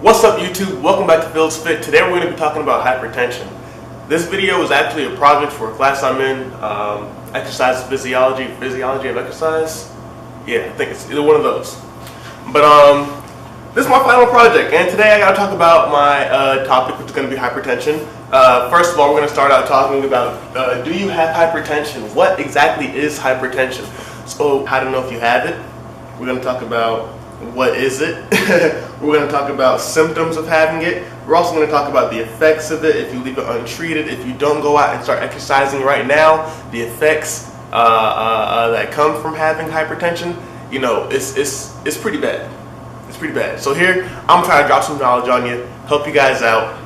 What's up YouTube? Welcome back to FIELDZfit. Today we're going to be talking about hypertension. This video is actually a project for a class I'm in, exercise physiology of exercise. Yeah, I think it's either one of those. But this is my final project, and today I got to talk about my topic, which is going to be hypertension. First of all, we're going to start out talking about do you have hypertension? What exactly is hypertension? So how to know if you have it. We're going to talk about what is it. We're going to talk about symptoms of having it. We're also going to talk about the effects of it if you leave it untreated, if you don't go out and start exercising right now, the effects that come from having hypertension. You know, it's pretty bad. It's pretty bad. So here, I'm trying to drop some knowledge on you, help you guys out,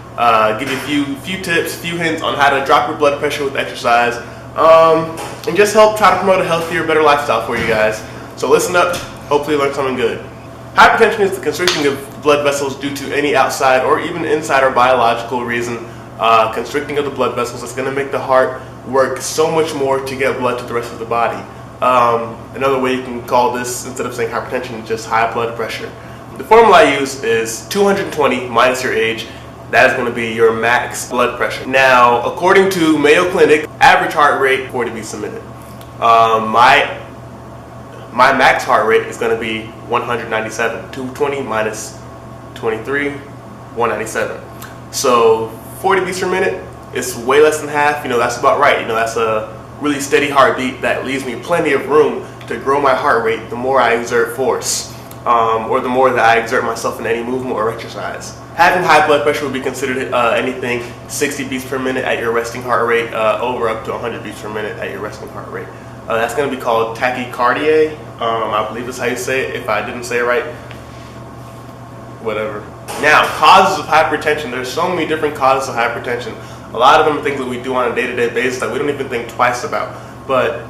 give you a few tips, a few hints on how to drop your blood pressure with exercise, and just help try to promote a healthier, better lifestyle for you guys. So listen up, hopefully you learn something good. Hypertension is the constricting of blood vessels due to any outside or even inside or biological reason. Constricting of the blood vessels is going to make the heart work so much more to get blood to the rest of the body. Another way you can call this, instead of saying hypertension, is just high blood pressure. The formula I use is 220 minus your age. That is going to be your max blood pressure. Now, according to Mayo Clinic, average heart rate 40 beats a minute. My max heart rate is going to be 197. 220 minus 23, 197. So 40 beats per minute is way less than half. You know, that's about right. You know, that's a really steady heartbeat that leaves me plenty of room to grow my heart rate the more I exert force, or the more that I exert myself in any movement or exercise. Having high blood pressure would be considered anything 60 beats per minute at your resting heart rate, over up to 100 beats per minute at your resting heart rate. That's going to be called tachycardia. I believe that's how you say it. If I didn't say it right, whatever. Now, causes of hypertension. There's so many different causes of hypertension. A lot of them are things that we do on a day-to-day basis that we don't even think twice about. But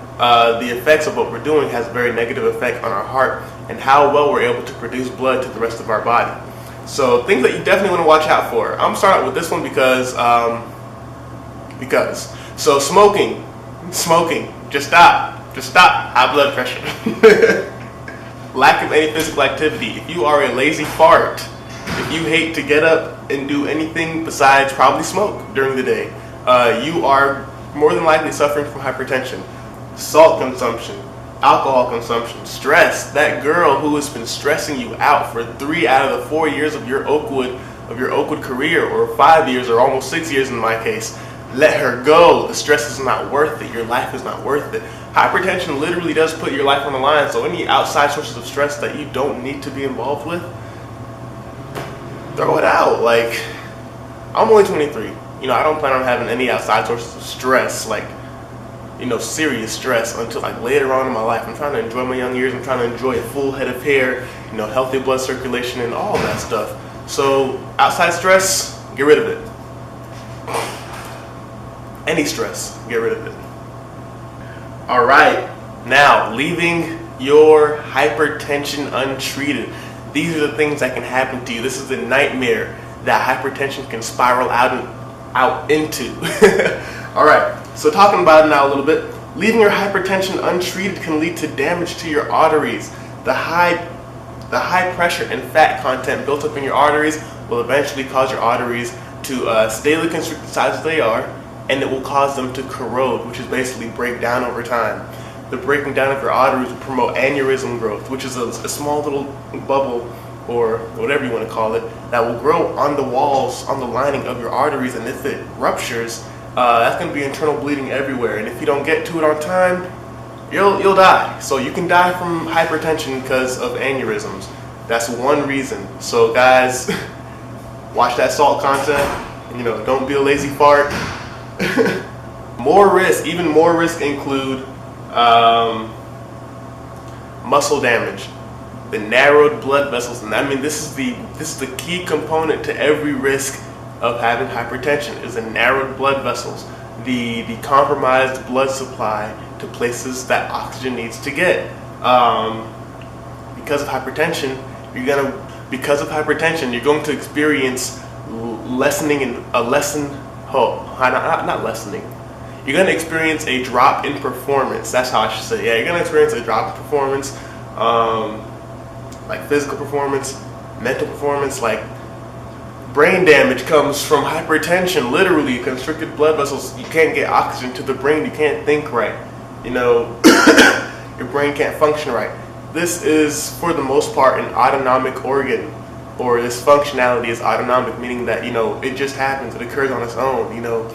the effects of what we're doing has a very negative effect on our heart and how well we're able to produce blood to the rest of our body. So things that you definitely want to watch out for. I'm starting with this one because so smoking, just stop, high blood pressure. Lack of any physical activity. If you are a lazy fart, if you hate to get up and do anything besides probably smoke during the day, you are more than likely suffering from hypertension. Salt consumption, alcohol consumption, stress. That girl who has been stressing you out for 3 out of the 4 years of your Oakwood career, or 5 years, or almost 6 years in my case, let her go. The stress is not worth it. Your life is not worth it. Hypertension literally does put your life on the line. So any outside sources of stress that you don't need to be involved with, throw it out. Like, I'm only 23. You know, I don't plan on having any outside sources of stress, like, you know, serious stress, until like later on in my life. I'm trying to enjoy my young years. I'm trying to enjoy a full head of hair, you know, healthy blood circulation and all that stuff. So outside stress, get rid of it. Any stress, get rid of it. All right, now leaving your hypertension untreated. These are the things that can happen to you. This is the nightmare that hypertension can spiral out into. All right, so talking about it now a little bit. Leaving your hypertension untreated can lead to damage to your arteries. The high pressure and fat content built up in your arteries will eventually cause your arteries to stay the constricted size they are, and it will cause them to corrode, which is basically break down over time. The breaking down of your arteries will promote aneurysm growth, which is a small little bubble, or whatever you want to call it, that will grow on the walls, on the lining of your arteries, and if it ruptures, that's going to be internal bleeding everywhere, and if you don't get to it on time, you'll die. So you can die from hypertension because of aneurysms. That's one reason. So guys, watch that salt content, and, you know, don't be a lazy fart. Even more risk include muscle damage, the narrowed blood vessels, and I mean this is the key component to every risk of having hypertension, is the narrowed blood vessels, the compromised blood supply to places that oxygen needs to get. Because of hypertension, you're going to experience you're going to experience a drop in performance. That's how I should say it. Yeah, you're going to experience a drop in performance, like physical performance, mental performance. Like, Brain damage comes from hypertension, literally constricted blood vessels. You can't get oxygen to the brain, you can't think right. You know, your brain can't function right. This is, for the most part, an autonomic organ, or this functionality is autonomic, meaning that, you know, it just happens, it occurs on its own. You know,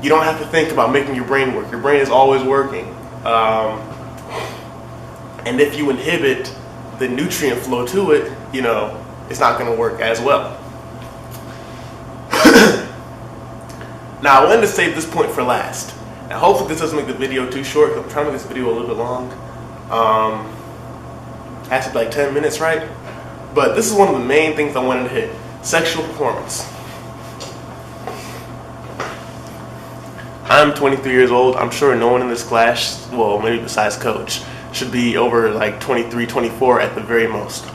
you don't have to think about making your brain work. Your brain is always working. And if you inhibit the nutrient flow to it, you know, it's not going to work as well. Now, I wanted to save this point for last. Now, hopefully this doesn't make the video too short, because I'm trying to make this video a little bit long. Has to be like 10 minutes, right? But this is one of the main things I wanted to hit. Sexual performance. I'm 23 years old. I'm sure no one in this class, well, maybe besides coach, should be over like 23, 24 at the very most.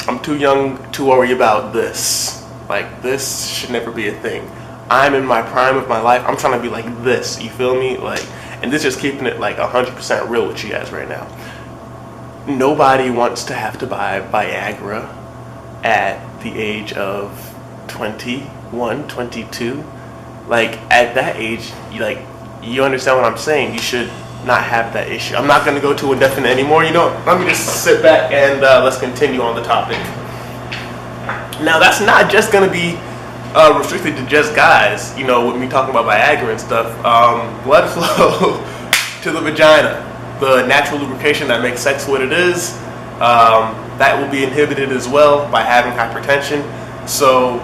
I'm too young to worry about this. Like, this should never be a thing. I'm in my prime of my life. I'm trying to be like this, you feel me? Like, and this is just keeping it like 100% real with you guys right now. Nobody wants to have to buy Viagra at the age of 21, 22. Like, at that age, you understand what I'm saying. You should not have that issue. I'm not going to go too indefinite anymore. You know, let me just sit back and let's continue on the topic. Now, that's not just going to be restricted to just guys, you know, with me talking about Viagra and stuff. Blood flow to the vagina, the natural lubrication that makes sex what it is, that will be inhibited as well by having hypertension. So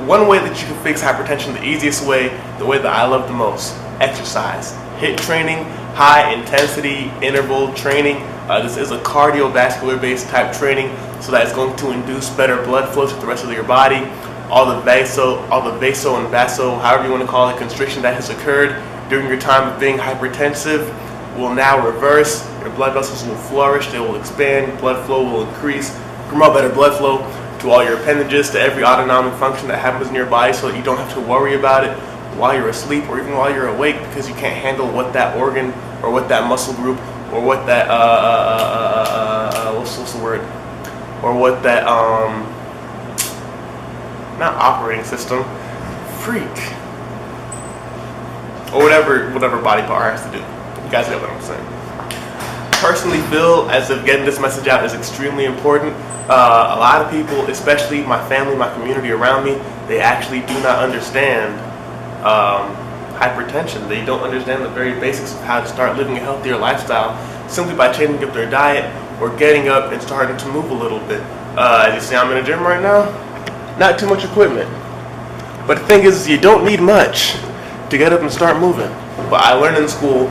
one way that you can fix hypertension, the easiest way, the way that I love the most, exercise. HIIT training, high intensity interval training. This is a cardiovascular based type training, so that it's going to induce better blood flow to the rest of your body. All the vaso and vaso, however you want to call it, constriction that has occurred during your time of being hypertensive will now reverse. Your blood vessels will flourish, they will expand, blood flow will increase, promote better blood flow to all your appendages, to every autonomic function that happens in your body, so that you don't have to worry about it while you're asleep or even while you're awake, because you can't handle what that organ or what that muscle group or what that what's the word, or what that not operating system, freak, or whatever body part has to do. You guys get what I'm saying. Personally feel as if getting this message out is extremely important. A lot of people, especially my family, my community around me, they actually do not understand hypertension. They don't understand the very basics of how to start living a healthier lifestyle simply by changing up their diet or getting up and starting to move a little bit. As you see, I'm in a gym right now. Not too much equipment. But the thing is, you don't need much to get up and start moving. But I learned in school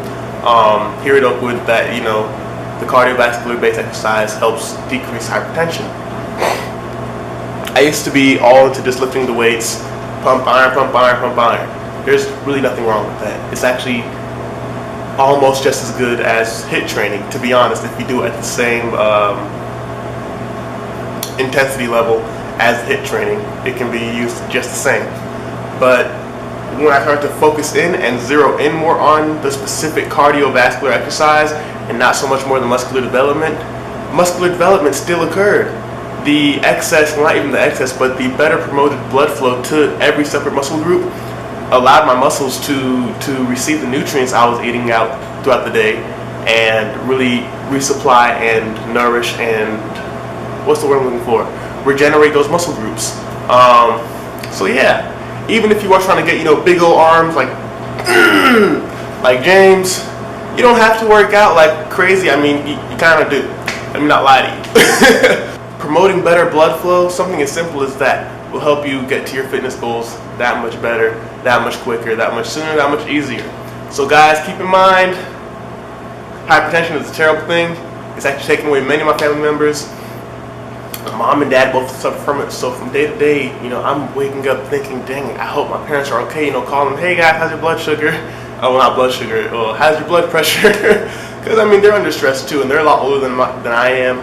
here at Oakwood that, you know, the cardiovascular based exercise helps decrease hypertension. I used to be all into just lifting the weights, pump iron, pump iron, pump iron. There's really nothing wrong with that. It's actually almost just as good as HIIT training, to be honest, if you do it at the same intensity level as HIIT training. It can be used just the same. But when I start to focus in and zero in more on the specific cardiovascular exercise and not so much more the muscular development still occurred. The excess, well, not even the excess, but the better promoted blood flow to every separate muscle group allowed my muscles to receive the nutrients I was eating out throughout the day and really resupply and nourish and, what's the word I'm looking for? Regenerate those muscle groups. So yeah, even if you are trying to get, you know, big old arms like like James, you don't have to work out like crazy. I mean, you kind of do. Let me not lie to you. Promoting better blood flow, something as simple as that, will help you get to your fitness goals that much better, that much quicker, that much sooner, that much easier. So guys, keep in mind, hypertension is a terrible thing. It's actually taking away many of my family members. My mom and dad both suffer from it, so from day to day, you know, I'm waking up thinking, dang it, I hope my parents are okay, you know, calling them, hey guys, how's your blood sugar? Oh, well, not blood sugar, well, how's your blood pressure? Because, I mean, they're under stress too, and they're a lot older than I am,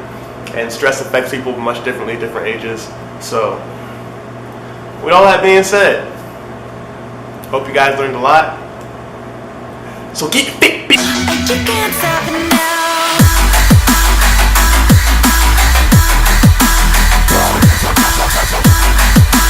and stress affects people much differently at different ages. So, with all that being said, hope you guys learned a lot. So get fit, bitch!